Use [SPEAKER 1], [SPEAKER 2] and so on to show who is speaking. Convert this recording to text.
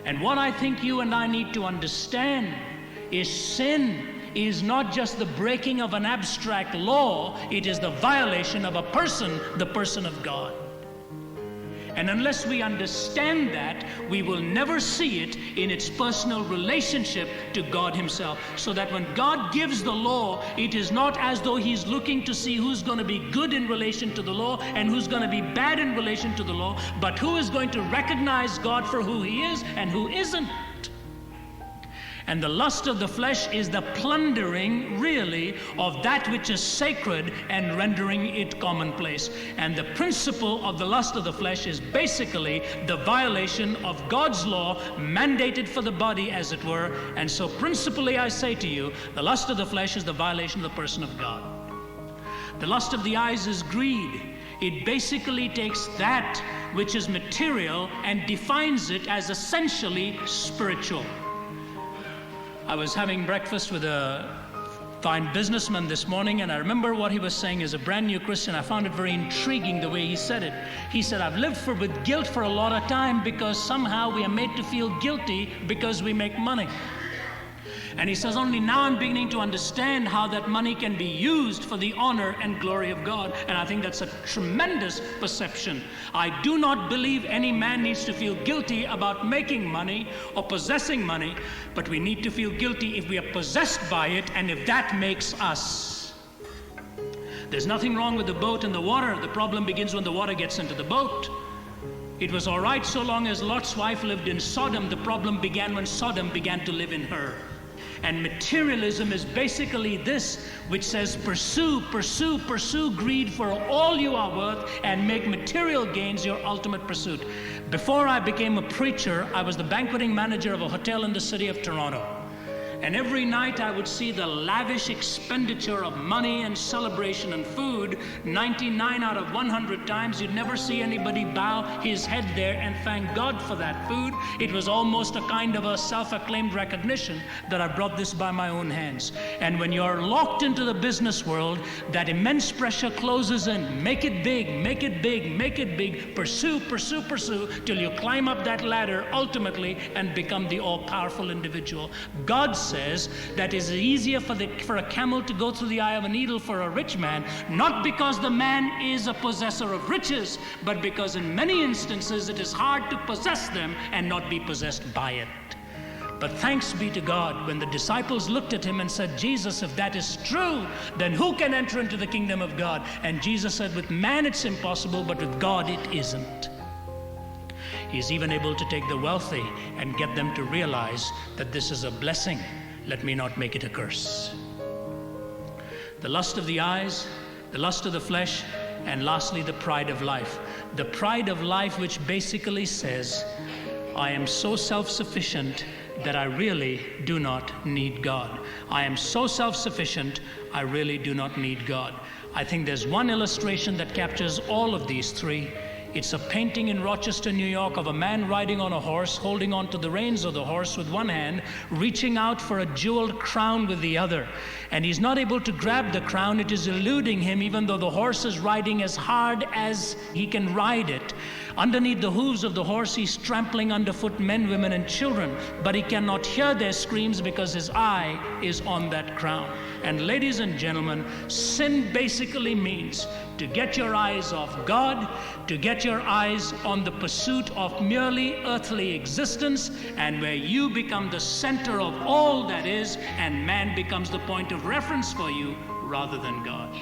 [SPEAKER 1] And what I think you and I need to understand is sin is not just the breaking of an abstract law, it is the violation of a person, the person of God. And unless we understand that, we will never see it in its personal relationship to God himself. So that when God gives the law, it is not as though he's looking to see who's going to be good in relation to the law and who's going to be bad in relation to the law, but who is going to recognize God for who he is and who isn't. And the lust of the flesh is the plundering, really, of that which is sacred and rendering it commonplace. And the principle of the lust of the flesh is basically the violation of God's law, mandated for the body, as it were. And so principally I say to you, the lust of the flesh is the violation of the person of God. The lust of the eyes is greed. It basically takes that which is material and defines it as essentially spiritual. I was having breakfast with a fine businessman this morning, and I remember what he was saying as a brand new Christian. I found it very intriguing the way he said it. He said, I've lived with guilt for a lot of time because somehow we are made to feel guilty because we make money. And he says, only now I'm beginning to understand how that money can be used for the honor and glory of God. And I think that's a tremendous perception. I do not believe any man needs to feel guilty about making money or possessing money, but we need to feel guilty if we are possessed by it and if that makes us. There's nothing wrong with the boat and the water. The problem begins when the water gets into the boat. It was all right so long as Lot's wife lived in Sodom. The problem began when Sodom began to live in her. And materialism is basically this, which says pursue greed for all you are worth and make material gains your ultimate pursuit. Before I became a preacher, I was the banqueting manager of a hotel in the city of Toronto. And every night I would see the lavish expenditure of money and celebration and food. 99 out of 100 times you'd never see anybody bow his head there and thank God for that food. It was almost a kind of a self-acclaimed recognition that I brought this by my own hands. And when you're locked into the business world, that immense pressure closes in. Make it big, make it big, make it big. Pursue till you climb up that ladder ultimately and become the all-powerful individual. God says that it is easier for a camel to go through the eye of a needle for a rich man, not because the man is a possessor of riches, but because in many instances it is hard to possess them and not be possessed by it. But thanks be to God, when the disciples looked at him and said, Jesus, if that is true, then who can enter into the kingdom of God? And Jesus said, with man it's impossible, but with God it isn't. He's even able to take the wealthy and get them to realize that this is a blessing. Let me not make it a curse. The lust of the eyes, the lust of the flesh, and lastly, the pride of life. The pride of life, which basically says, I am so self-sufficient that I really do not need God. I am so self-sufficient, I really do not need God. I think there's one illustration that captures all of these three. It's a painting in Rochester, New York, of a man riding on a horse, holding on to the reins of the horse with one hand, reaching out for a jeweled crown with the other. And he's not able to grab the crown. It is eluding him, even though the horse is riding as hard as he can ride it. Underneath the hooves of the horse, he's trampling underfoot men, women, and children, but he cannot hear their screams because his eye is on that crown. And ladies and gentlemen, sin basically means to get your eyes off God, to get your eyes on the pursuit of merely earthly existence, and where you become the center of all that is, and man becomes the point of reference for you rather than God.